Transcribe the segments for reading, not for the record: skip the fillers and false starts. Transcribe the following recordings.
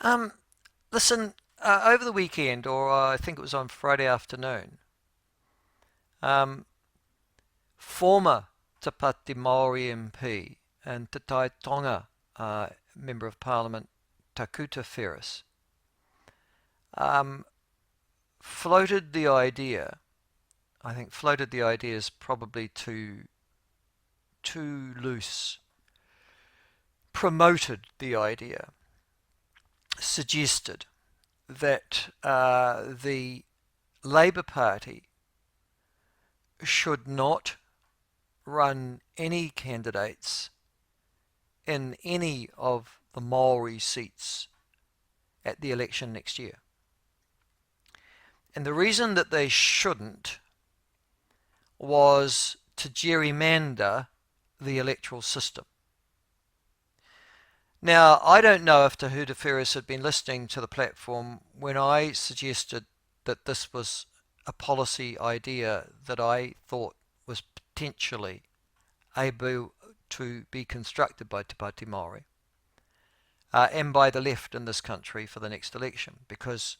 Um, Listen, over the weekend, or I think it was on Friday afternoon, um, former Te Pati Maori MP and Te Tai Tonga Member of Parliament Takuta Ferris um, floated the idea. I think floated the idea is probably too loose. Promoted the idea, suggested that the Labour Party should not run any candidates in any of the Maori seats at the election next year. And the reason that they shouldn't was to gerrymander the electoral system. Now, I don't know if Takuta Ferris had been listening to the platform when I suggested that this was a policy idea that I thought was potentially able to be constructed by Te Pati Maori and by the left in this country for the next election, because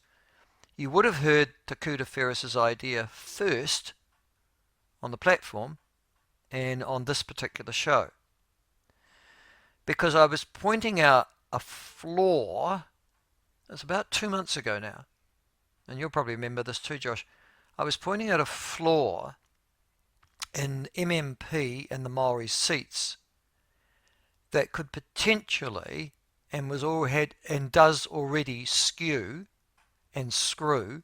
you would have heard Takuta Ferris's idea first on the platform and on this particular show, because I was pointing out a flaw. It's about 2 months ago now, and you'll probably remember this too, Josh. I was pointing out a flaw in MMP and the Maori seats that could potentially and was all had and does already skew and screw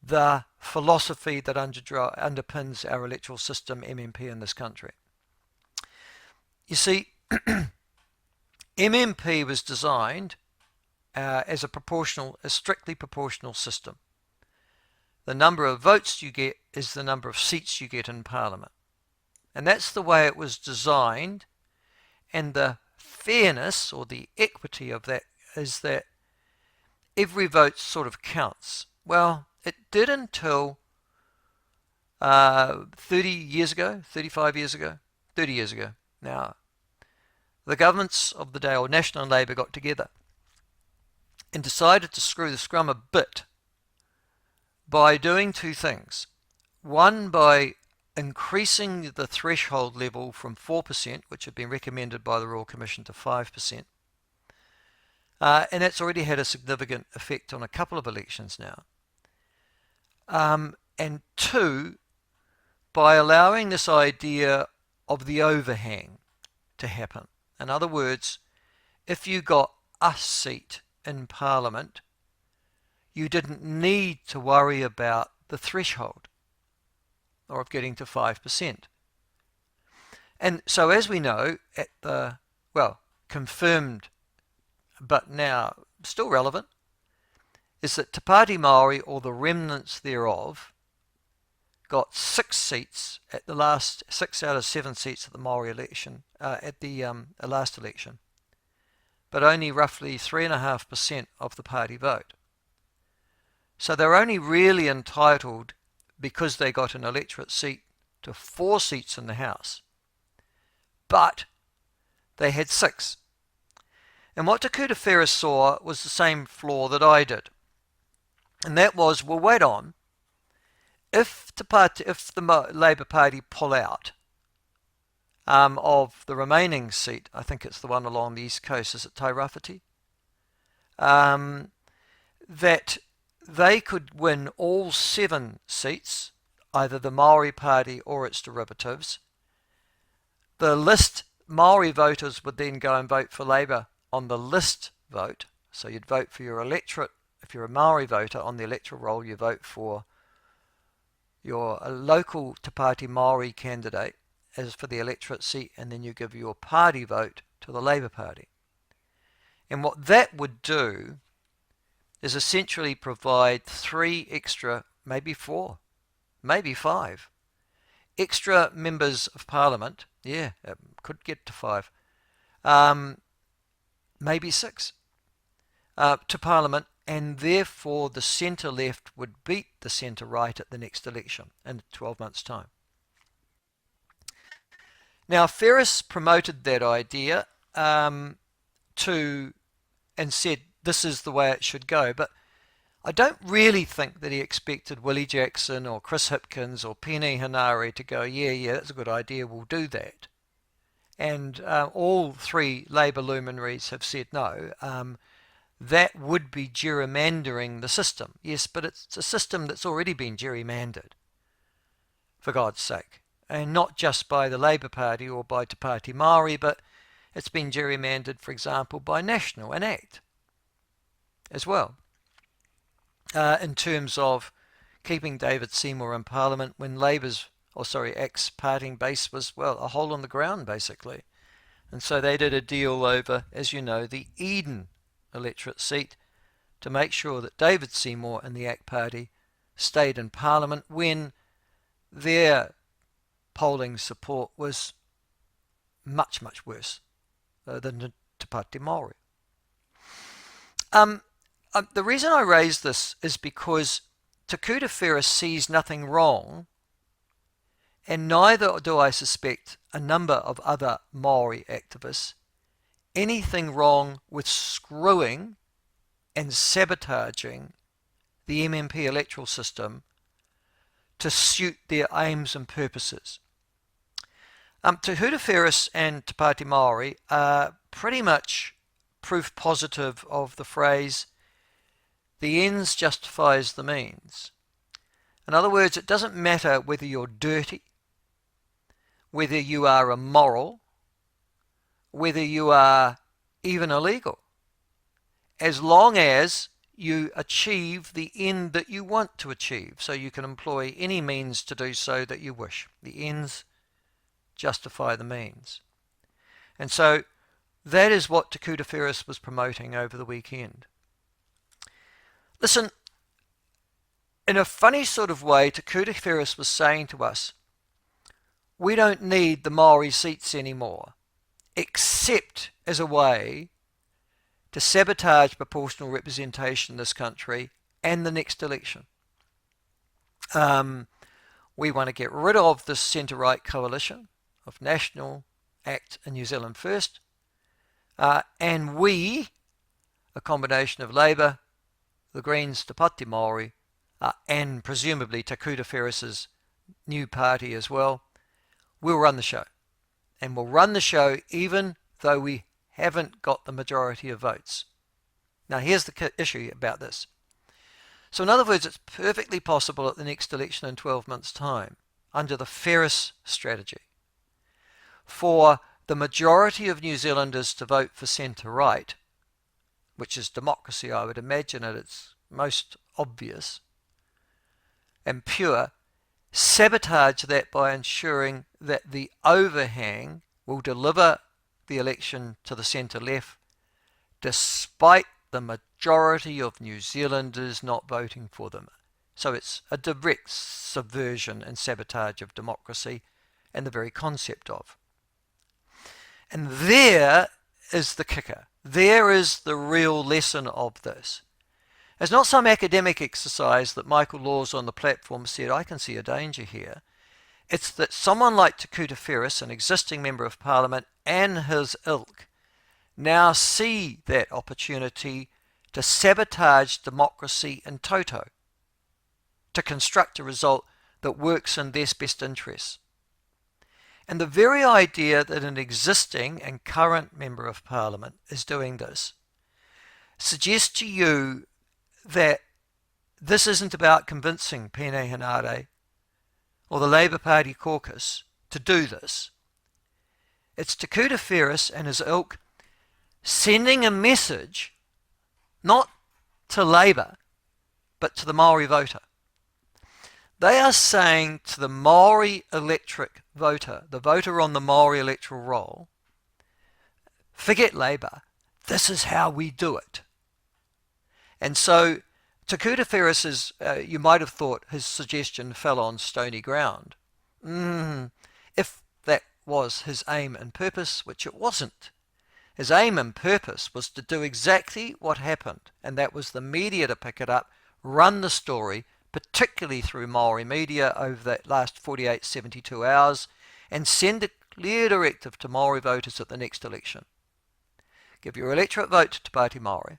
the philosophy that underpins our electoral system, MMP, in this country. You see, MMP was designed as a strictly proportional system. The number of votes you get is the number of seats you get in Parliament. And that's the way it was designed. And the fairness or the equity of that is that every vote sort of counts. Well, it did until 30 years ago, 35 years ago, 30 years ago. Now, the governments of the day, or National and Labour, got together and decided to screw the scrum a bit by doing two things. One, by increasing the threshold level from 4%, which had been recommended by the Royal Commission, to 5%. And that's already had a significant effect on a couple of elections now. And two, by allowing this idea of the overhang to happen. In other words, if you got a seat in Parliament, you didn't need to worry about the threshold or of getting to 5%. And so, as we know, at the, confirmed but now still relevant, is that Te Pati Maori, or the remnants thereof, got 6 seats at the last, 6 out of 7 seats at the Maori election, at the last election, but only roughly 3.5% of the party vote. So they're only really entitled, because they got an electorate seat, to 4 seats in the House. But they had 6. And what Takuta Ferris saw was the same flaw that I did. And that was, well, wait on. If the Labour Party pull out of the remaining seat, I think it's the one along the east coast, is it Tairāwhiti? That they could win all 7 seats, either the Maori Party or its derivatives. The list Maori voters would then go and vote for Labour on the list vote. So you'd vote for your electorate. If you're a Maori voter, on the electoral roll, you vote for your local Te Pati Maori candidate as for the electorate seat, and then you give your party vote to the Labour Party. And what that would do is essentially provide 3 extra, maybe 4, maybe 5 extra members of Parliament. Yeah, it could get to 5, maybe 6 to Parliament, and therefore the centre-left would beat the centre-right at the next election in 12 months' time. Now, Ferris promoted that idea to and said this is the way it should go. But I don't really think that he expected Willie Jackson or Chris Hipkins or Penny Henare to go, yeah, that's a good idea, we'll do that. And all three Labour luminaries have said no. That would be gerrymandering the system. Yes, but it's a system that's already been gerrymandered, for God's sake. And not just by the Labour Party or by Te Pati Maori, but it's been gerrymandered, for example, by National and ACT as well. In terms of keeping David Seymour in Parliament when ACT's parting base was, well, a hole in the ground, basically. And so they did a deal over, as you know, the Eden electorate seat to make sure that David Seymour and the ACT Party stayed in Parliament when their polling support was much, much worse than Te Pati Maori. The reason I raise this is because Takuta Ferris sees nothing wrong, and neither do I suspect a number of other Maori activists, anything wrong with screwing and sabotaging the MMP electoral system to suit their aims and purposes. Takuta Ferris and Te Pati Maori are pretty much proof positive of the phrase, the ends justifies the means. In other words, it doesn't matter whether you're dirty, whether you are immoral, whether you are even illegal, as long as you achieve the end that you want to achieve. So you can employ any means to do so that you wish. The ends justify the means. And so that is what Takuta Ferris was promoting over the weekend. Listen, in a funny sort of way, Takuta Ferris was saying to us, we don't need the Maori seats anymore, except as a way to sabotage proportional representation in this country and the next election. We want to get rid of this centre-right coalition of National, ACT and New Zealand First. And we, a combination of Labour, the Greens, Te Pati Maori, and presumably Takuta Ferris's new party as well, will run the show. And we'll run the show even though we haven't got the majority of votes. Now here's the issue about this. So in other words, it's perfectly possible at the next election in 12 months' time, under the Ferris strategy, for the majority of New Zealanders to vote for centre-right, which is democracy, I would imagine, at its most obvious and pure, sabotage that by ensuring that the overhang will deliver the election to the centre-left, despite the majority of New Zealanders not voting for them. So it's a direct subversion and sabotage of democracy and the very concept of. And there is the kicker. There is the real lesson of this. It's not some academic exercise that Michael Laws on the platform said, I can see a danger here. It's that someone like Takuta Ferris, an existing Member of Parliament, and his ilk, now see that opportunity to sabotage democracy in toto, to construct a result that works in their best interests. And the very idea that an existing and current Member of Parliament is doing this suggests to you that this isn't about convincing Pene Henare or the Labour Party caucus to do this. It's Takuta Ferris and his ilk sending a message not to Labour but to the Maori voter. They are saying to the Maori electorate voter, the voter on the Maori electoral roll, forget Labour, this is how we do it. And so Takuta Ferris's, you might have thought his suggestion fell on stony ground. If that was his aim and purpose, which it wasn't. His aim and purpose was to do exactly what happened, and that was the media to pick it up, run the story, particularly through Maori media over that last 48, 72 hours, and send a clear directive to Maori voters at the next election. Give your electorate vote to Pati Maori.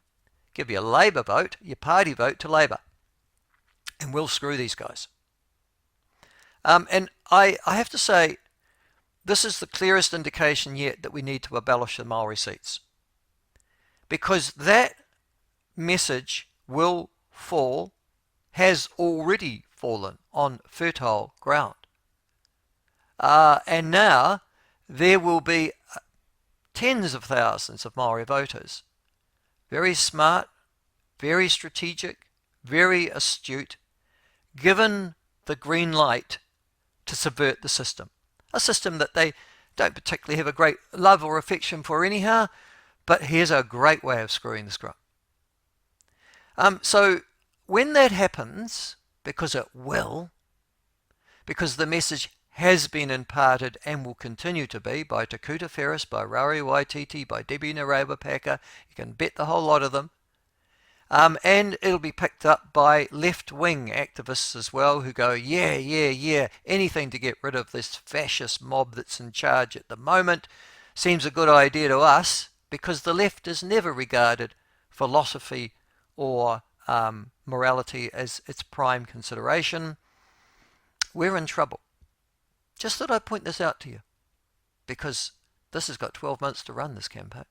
Give your Labour vote, your party vote to Labour. And we'll screw these guys. And I have to say, this is the clearest indication yet that we need to abolish the Maori seats. Because that message will fall, has already fallen on fertile ground. And now there will be tens of thousands of Maori voters. Very smart, very strategic, very astute, given the green light to subvert the system. A system that they don't particularly have a great love or affection for anyhow, but here's a great way of screwing the scrum. So when that happens, because it will, because the message has been imparted and will continue to be by Takuta Ferris, by Rari Waititi, by Debbie Narewa-Paka, you can bet the whole lot of them, and it'll be picked up by left-wing activists as well who go, yeah, anything to get rid of this fascist mob that's in charge at the moment seems a good idea to us, because the left has never regarded philosophy or morality as its prime consideration. We're in trouble. Just thought I'd point this out to you, because this has got 12 months to run, this campaign.